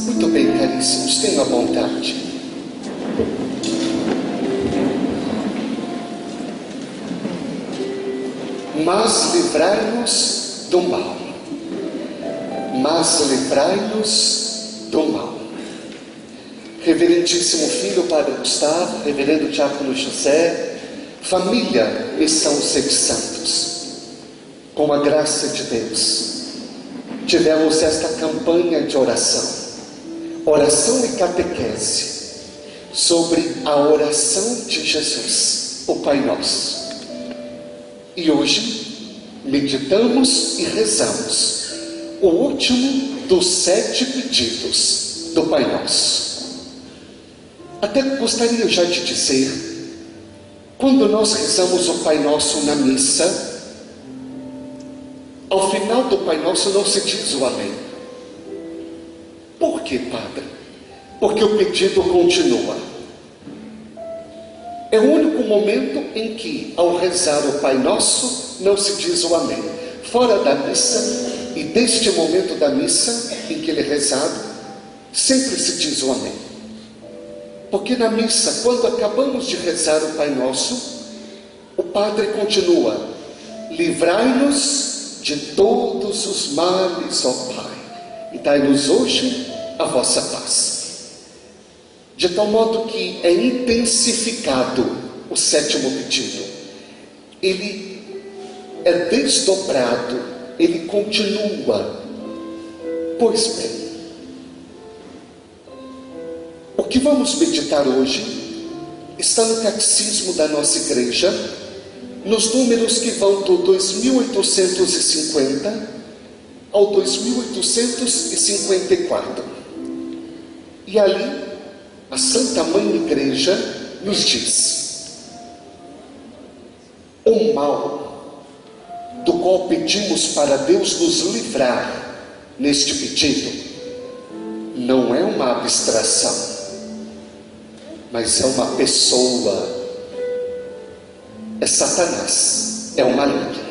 Muito bem, caríssimos, tenham a vontade. Mas livrai-nos do mal. Mas livrai-nos do mal. Reverendíssimo Filho, Padre Gustavo, Reverendo Diácono José, família, Missão Sede Santos, com a graça de Deus, tivemos esta campanha de oração e catequese, sobre a oração de Jesus, o Pai Nosso. E hoje, meditamos e rezamos o último dos 7 pedidos do Pai Nosso. Até gostaria já de dizer, quando nós rezamos o Pai Nosso na missa, ao final do Pai Nosso não se diz o Amém. Por que, Padre? Porque o pedido continua. É o único momento em que, ao rezar o Pai Nosso, não se diz o Amém. Fora da missa, e deste momento da missa, em que ele é rezado, sempre se diz o Amém. Porque na missa, quando acabamos de rezar o Pai Nosso, o Padre continua: livrai-nos de todos os males, ó Pai, e dai-nos hoje a vossa paz. De tal modo que é intensificado o 7º pedido. Ele é desdobrado, ele continua. Pois bem, o que vamos meditar hoje está no Catecismo da nossa Igreja, nos números que vão do 2850 ao 2854. E ali, a Santa Mãe Igreja nos diz: o mal do qual pedimos para Deus nos livrar neste pedido não é uma abstração, mas é uma pessoa, é Satanás, é o maligno.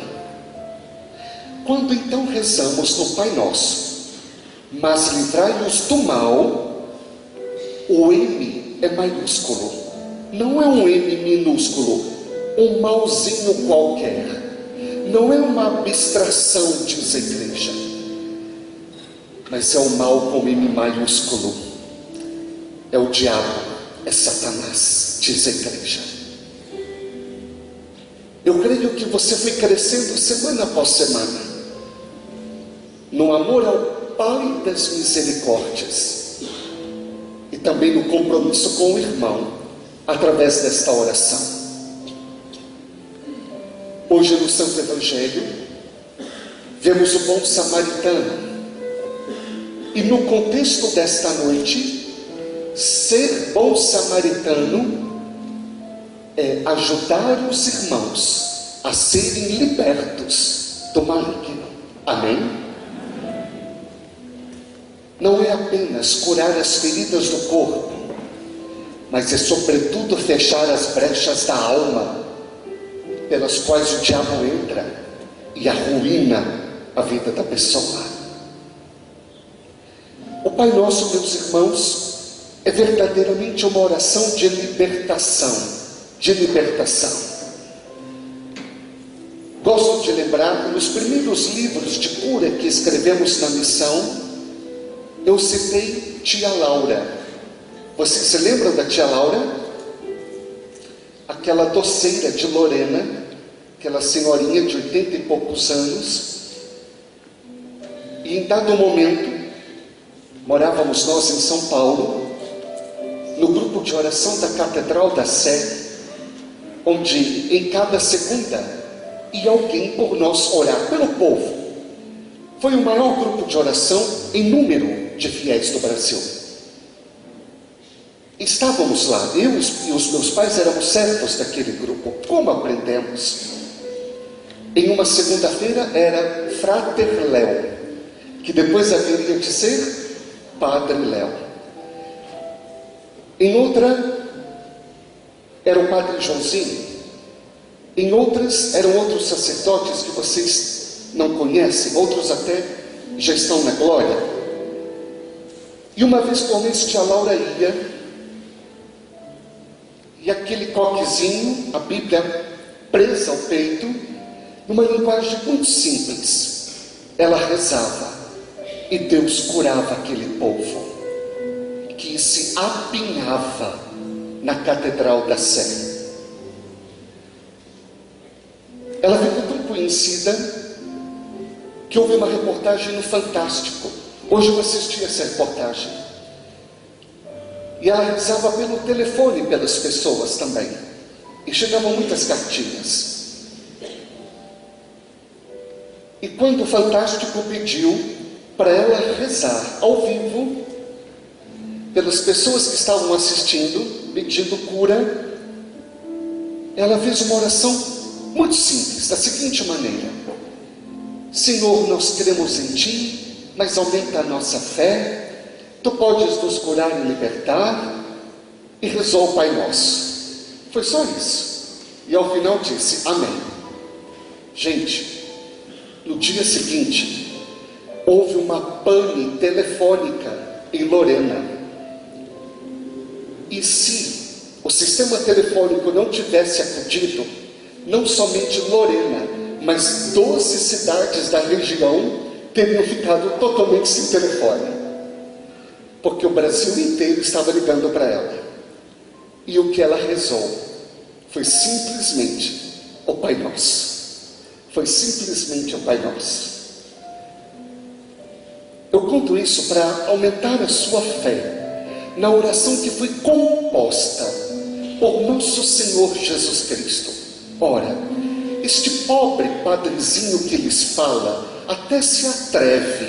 Quando então rezamos no Pai Nosso, mas livrai-nos do mal, o M é maiúsculo, não é um M minúsculo, um malzinho qualquer, não é uma abstração, diz a Igreja, mas é o mal com M maiúsculo, é o diabo, é Satanás, diz a Igreja. Eu creio que você foi crescendo semana após semana, no amor ao Pai das misericórdias, e também no compromisso com o irmão, através desta oração. Hoje no Santo Evangelho, vemos o bom samaritano, e no contexto desta noite, ser bom samaritano é ajudar os irmãos a serem libertos do maligno. Amém? Não é apenas curar as feridas do corpo, mas é sobretudo fechar as brechas da alma, pelas quais o diabo entra e arruína a vida da pessoa. O Pai Nosso, meus irmãos, é verdadeiramente uma oração de libertação, Gosto de lembrar que nos primeiros livros de cura que escrevemos na missão, eu citei tia Laura. Vocês se lembram da tia Laura? Aquela doceira de Lorena, aquela senhorinha de 80 e poucos anos. E em dado momento, morávamos nós em São Paulo, no grupo de oração da Catedral da Sé, onde em cada segunda ia alguém por nós orar pelo povo. Foi o maior grupo de oração em número de fiéis do Brasil. Estávamos lá, eu e os meus pais éramos servos daquele grupo. Como aprendemos? Em uma segunda-feira era Frater Léo, que depois haveria de ser Padre Léo. Em outra era o Padre Joãozinho. Em outras eram outros sacerdotes que vocês não conhecem, outros até já estão na glória. E uma vez por mês tia Laura ia, e aquele coquezinho, a Bíblia presa ao peito, numa linguagem muito simples, ela rezava, e Deus curava aquele povo, que se apinhava na Catedral da Sé. Ela ficou tão conhecida, que houve uma reportagem no Fantástico. Hoje eu assisti essa reportagem. E ela rezava pelo telefone pelas pessoas também. E chegavam muitas cartinhas. E quando o Fantástico pediu para ela rezar ao vivo pelas pessoas que estavam assistindo, pedindo cura, ela fez uma oração muito simples, da seguinte maneira: Senhor, nós cremos em Ti, mas aumenta a nossa fé. Tu podes nos curar e libertar. E rezou o Pai Nosso. Foi só isso. E ao final disse amém. Gente, no dia seguinte houve uma pane telefônica em Lorena. E se o sistema telefônico não tivesse acudido, não somente Lorena, mas 12 cidades da região teriam ficado totalmente sem telefone, porque o Brasil inteiro estava ligando para ela. E o que ela rezou foi simplesmente o Pai Nosso. Foi simplesmente o Pai Nosso. Eu conto isso para aumentar a sua fé na oração que foi composta por nosso Senhor Jesus Cristo. Ora, este pobre padrezinho que lhes fala até se atreve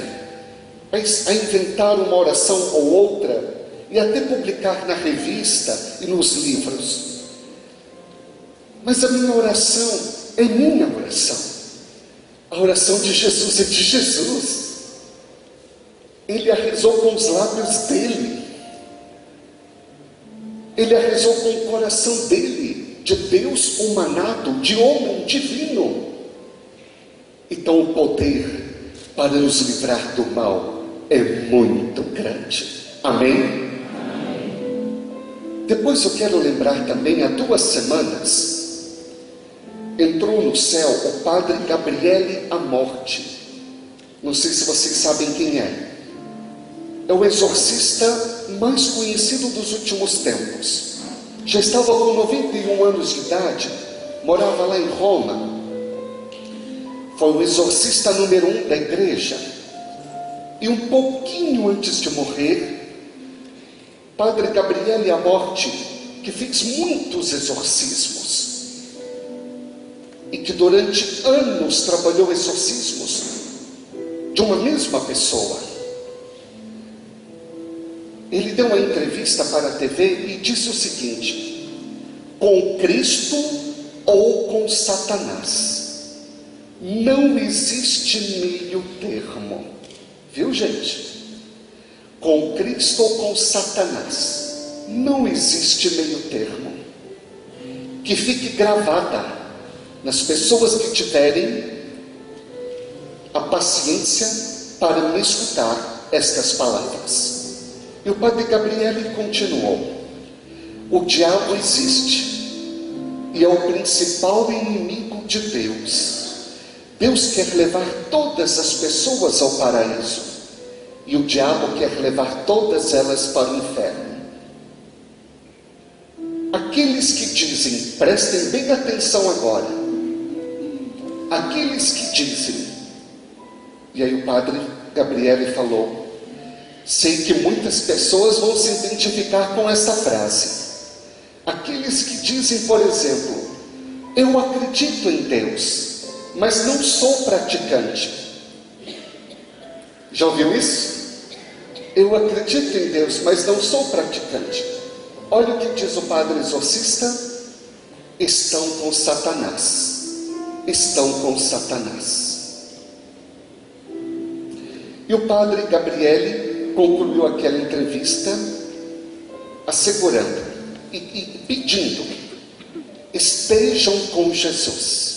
a inventar uma oração ou outra e até publicar na revista e nos livros. Mas a minha oração é minha oração. A oração de Jesus é de Jesus. Ele a rezou com os lábios dele. Ele a rezou com o coração dele, de Deus humanado, de homem divino. Então o poder para nos livrar do mal é muito grande. Amém? Amém. Depois eu quero lembrar também, há 2 semanas, entrou no céu o padre Gabriele Amorti. Não sei se vocês sabem quem é. É o exorcista mais conhecido dos últimos tempos. Já estava com 91 anos de idade, morava lá em Roma. Foi o exorcista número 1 da igreja. E um pouquinho antes de morrer, Padre Gabriele Amorti, que fez muitos exorcismos, e que durante anos trabalhou exorcismos de uma mesma pessoa, ele deu uma entrevista para a TV e disse o seguinte: com Cristo ou com Satanás, não existe meio termo. Viu, gente? Com Cristo ou com Satanás, não existe meio termo. Que fique gravada nas pessoas que tiverem a paciência para me escutar estas palavras. E o padre Gabriele continuou: o diabo existe e é o principal inimigo de Deus. Deus quer levar todas as pessoas ao paraíso, e o diabo quer levar todas elas para o inferno. Aqueles que dizem, prestem bem atenção agora, aqueles que dizem, e aí o padre Gabriele falou: sei que muitas pessoas vão se identificar com essa frase. Aqueles que dizem, por exemplo, eu acredito em Deus, mas não sou praticante. Já ouviu isso? Eu acredito em Deus, mas não sou praticante. Olha o que diz o padre exorcista: estão com Satanás. Estão com Satanás. E o padre Gabriele concluiu aquela entrevista assegurando e pedindo: estejam com Jesus.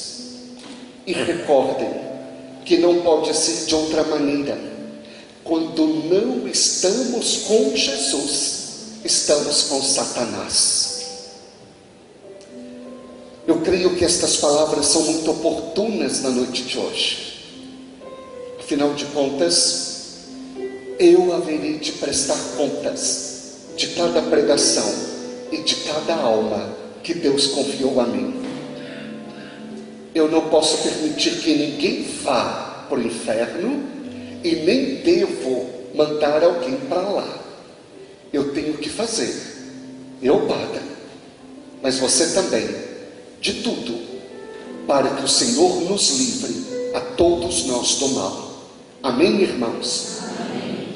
E recordem que não pode ser de outra maneira. quando não estamos com Jesus, estamos com Satanás. Eu creio que estas palavras são muito oportunas na noite de hoje. Afinal de contas, eu haverei de prestar contas de cada pregação e de cada alma que Deus confiou a mim. Eu não posso permitir que ninguém vá para o inferno e nem devo mandar alguém para lá. Eu tenho que fazer, eu, padre, mas você também, de tudo, para que o Senhor nos livre a todos nós do mal. Amém, irmãos? Amém.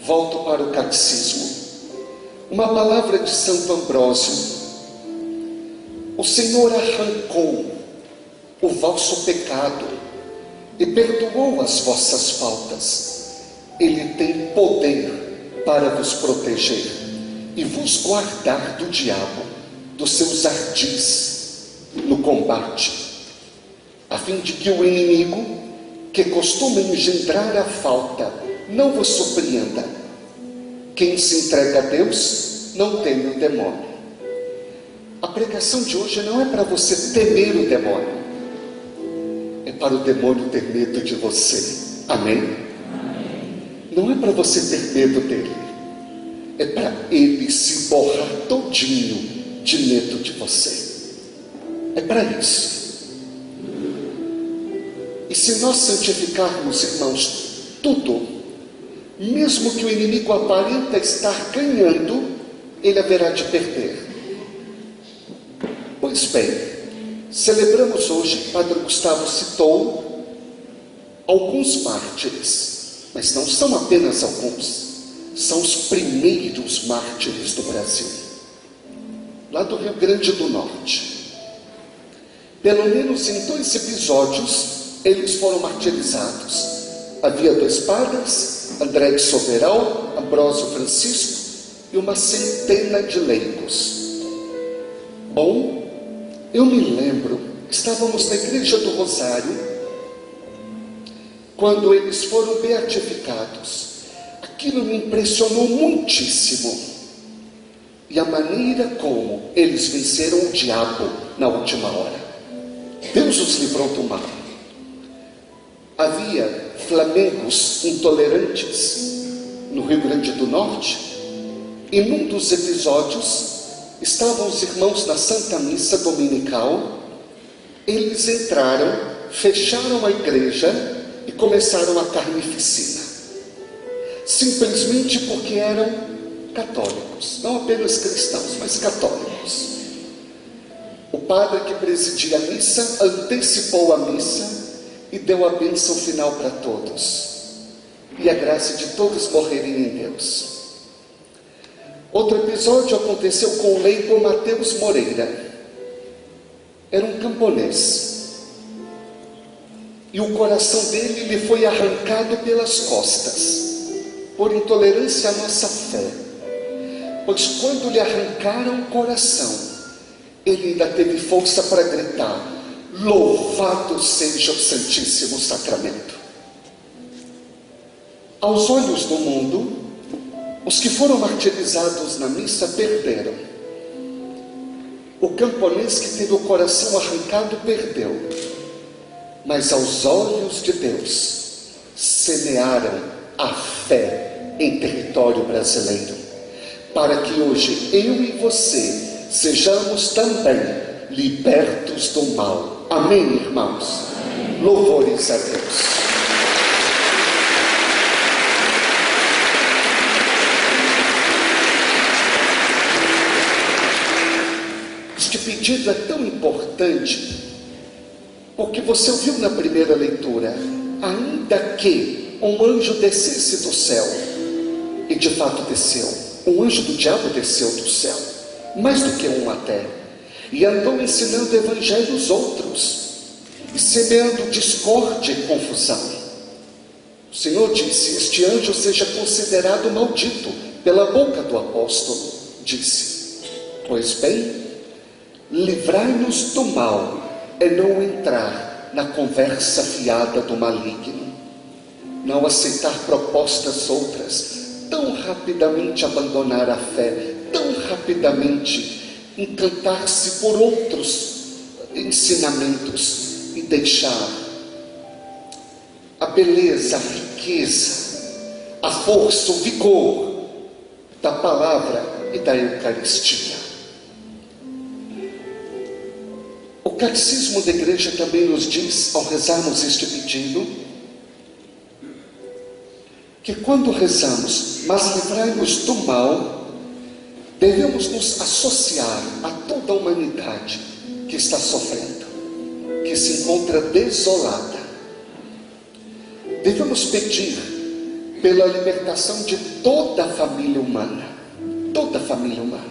Volto para o catecismo. Uma palavra de Santo Ambrósio: o Senhor arrancou o vosso pecado e perdoou as vossas faltas. Ele tem poder para vos proteger e vos guardar do diabo, dos seus ardis no combate, a fim de que o inimigo, que costuma engendrar a falta, não vos surpreenda. Quem se entrega a Deus não teme o demônio. A pregação de hoje não é para você temer o demônio, é para o demônio ter medo de você. Amém? Amém. Não é para você ter medo dele, é para ele se borrar todinho de medo de você. É para isso. E se nós santificarmos, irmãos, tudo, mesmo que o inimigo aparenta estar ganhando, ele haverá de perder. Pois bem, celebramos hoje, Padre Gustavo citou alguns mártires, mas não são apenas alguns, são os primeiros mártires do Brasil, lá do Rio Grande do Norte. Pelo menos em 2 episódios eles foram martirizados. Havia 2 padres, André de Soberal, Ambrósio Francisco, e uma centena de leigos. Bom, eu me lembro, estávamos na igreja do Rosário, quando eles foram beatificados. Aquilo me impressionou muitíssimo. E a maneira como eles venceram o diabo na última hora. Deus os livrou do mal. Havia flamengos intolerantes no Rio Grande do Norte, e num dos episódios estavam os irmãos na Santa Missa Dominical. Eles entraram, fecharam a igreja e começaram a carnificina, simplesmente porque eram católicos, não apenas cristãos, mas católicos. O padre que presidia a missa antecipou a missa e deu a bênção final para todos, e a graça de todos morrerem em Deus. Outro episódio aconteceu com o leigo Mateus Moreira. Era um camponês, e o coração dele lhe foi arrancado pelas costas, por intolerância à nossa fé. Pois quando lhe arrancaram o coração, ele ainda teve força para gritar: louvado seja o Santíssimo Sacramento. Aos olhos do mundo, os que foram martirizados na missa perderam. O camponês que teve o coração arrancado perdeu. Mas aos olhos de Deus, semearam a fé em território brasileiro, para que hoje eu e você sejamos também libertos do mal. Amém, irmãos? Amém. Louvores a Deus. Este pedido é tão importante, porque você ouviu na primeira leitura: ainda que um anjo descesse do céu, e de fato desceu, um anjo do diabo desceu do céu, mais do que um até, e andou ensinando evangelhos outros, e semeando discórdia e confusão. O Senhor disse: este anjo seja considerado maldito pela boca do apóstolo. Disse: pois bem, livrai-nos do mal, é não entrar na conversa fiada do maligno. não aceitar propostas outras, tão rapidamente abandonar a fé, tão rapidamente encantar-se por outros ensinamentos e deixar a beleza, a riqueza, a força, o vigor da palavra e da Eucaristia. O Catecismo da Igreja também nos diz, ao rezarmos este pedido, que quando rezamos, mas livrai-nos do mal, devemos nos associar a toda a humanidade que está sofrendo, que se encontra desolada. Devemos pedir pela libertação de toda a família humana, toda a família humana.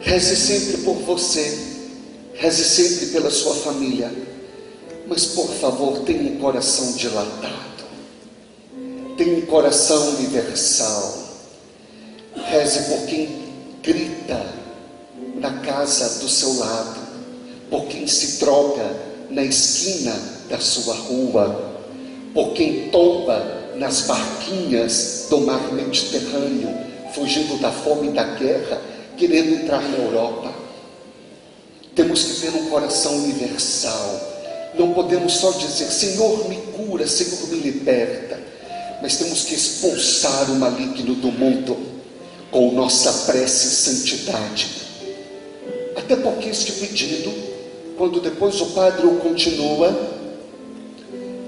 Reze sempre por você, reze sempre pela sua família, mas por favor, tenha um coração dilatado, tenha um coração universal. Reze por quem grita na casa do seu lado, por quem se droga na esquina da sua rua, por quem tomba nas barquinhas do mar Mediterrâneo, fugindo da fome e da guerra, querendo entrar na Europa. Temos que ter um coração universal. Não podemos só dizer: Senhor, me cura, Senhor, me liberta. Mas temos que expulsar o maligno do mundo com nossa prece e santidade. Até porque este pedido, quando depois o Padre o continua,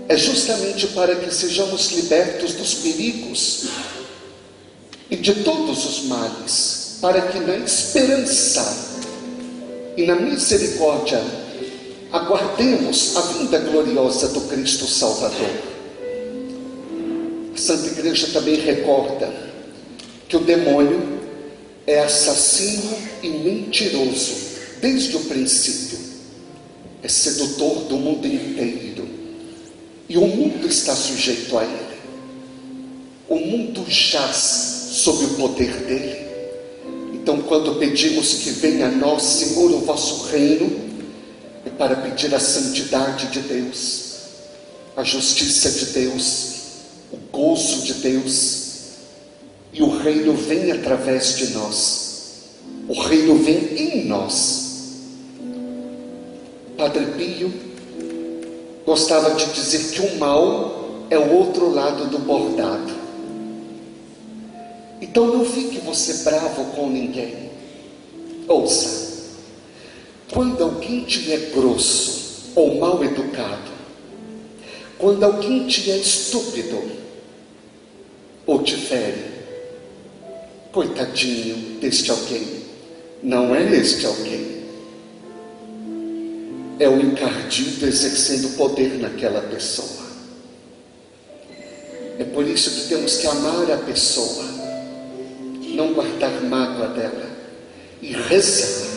é justamente para que sejamos libertos dos perigos e de todos os males, para que na esperança e na misericórdia aguardemos a vinda gloriosa do Cristo Salvador. A Santa Igreja também recorda que o demônio é assassino e mentiroso desde o princípio, é sedutor do mundo inteiro, e o mundo está sujeito a ele. O mundo jaz sob o poder dele. Então, quando pedimos que venha a nós, Senhor, o vosso reino, é para pedir a santidade de Deus, a justiça de Deus, o gozo de Deus, e o reino vem através de nós, o reino vem em nós. Padre Pio gostava de dizer que o mal é o outro lado do bordado. Então não fique você bravo com ninguém. Ouça, quando alguém te é grosso ou mal educado, quando alguém te é estúpido ou te fere, coitadinho deste alguém. Não é este alguém, é o encardido exercendo poder naquela pessoa. É por isso que temos que amar a pessoa, não guardar mágoa dela e rezar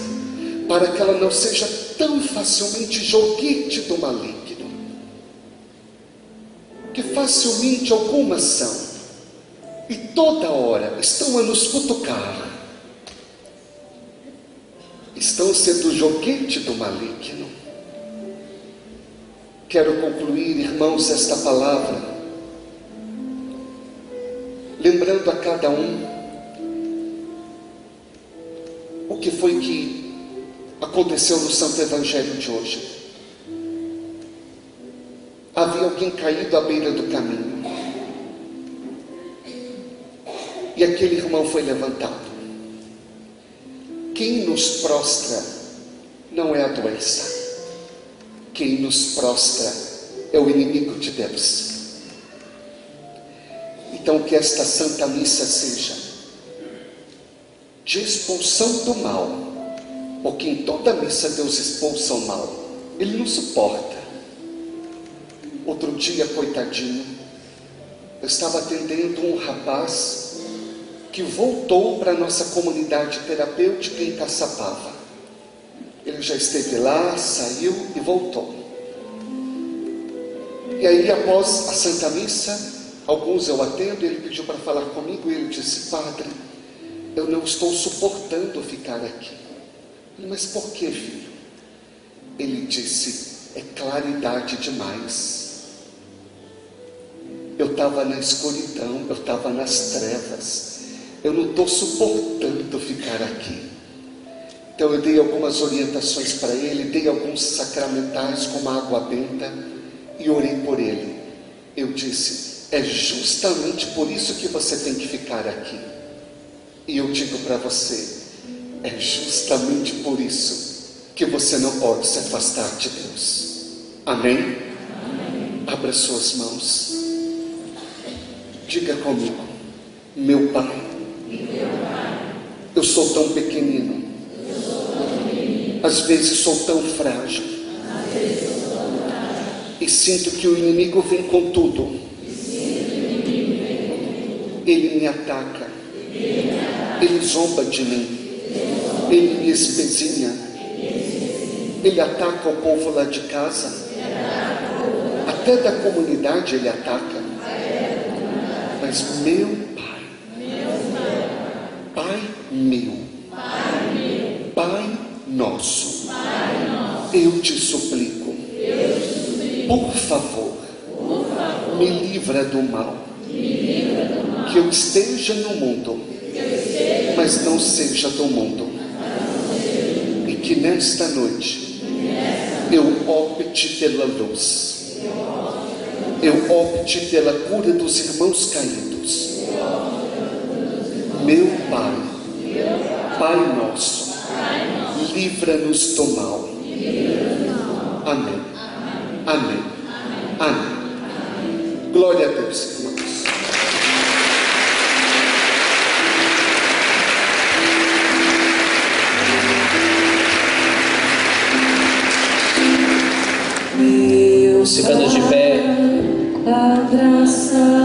para que ela não seja tão facilmente joguete do maligno, que facilmente alguma ação e toda hora estão a nos cutucar, estão sendo joguete do maligno. Quero concluir, irmãos, esta palavra lembrando a cada um o que foi que aconteceu no Santo Evangelho de hoje. Havia alguém caído à beira do caminho, e aquele irmão foi levantado. Quem nos prostra não é a doença, quem nos prostra é o inimigo de Deus. Então que esta Santa Missa seja de expulsão do mal, porque em toda missa Deus expulsa o mal, Ele não suporta. Outro dia, coitadinho, eu estava atendendo um rapaz que voltou para a nossa comunidade terapêutica em Caçapava. Ele já esteve lá, saiu e voltou. E aí, após a Santa Missa, alguns eu atendo, ele pediu para falar comigo, e ele disse: Padre, eu não estou suportando ficar aqui. Eu falei: mas por que, filho? Ele disse: é claridade demais. eu estava na escuridão, eu estava nas trevas, eu não estou suportando ficar aqui. Então eu dei algumas orientações para ele, dei alguns sacramentais como a água benta e orei por ele. Eu disse: é justamente por isso que você tem que ficar aqui. E eu digo para você, é justamente por isso que você não pode se afastar de Deus. Amém? Amém. Abra suas mãos. Diga comigo: meu Pai, eu sou tão pequenino, às vezes sou tão frágil, e sinto que o inimigo vem com tudo. Ele me ataca, ele zomba de mim, ele me espezinha, ele ataca o povo lá de casa, até da comunidade ele ataca. Mas meu Pai, Pai meu, Pai nosso, eu te suplico, por favor, me livra do mal, que eu esteja no mundo, mas não seja do mundo, e que nesta noite eu opte pela luz, eu opte pela cura dos irmãos caídos. Meu Pai, Pai nosso, livra-nos do mal. Amém. Amém. Amém. Glória a Deus, irmãos. Ficando de pé. Abraça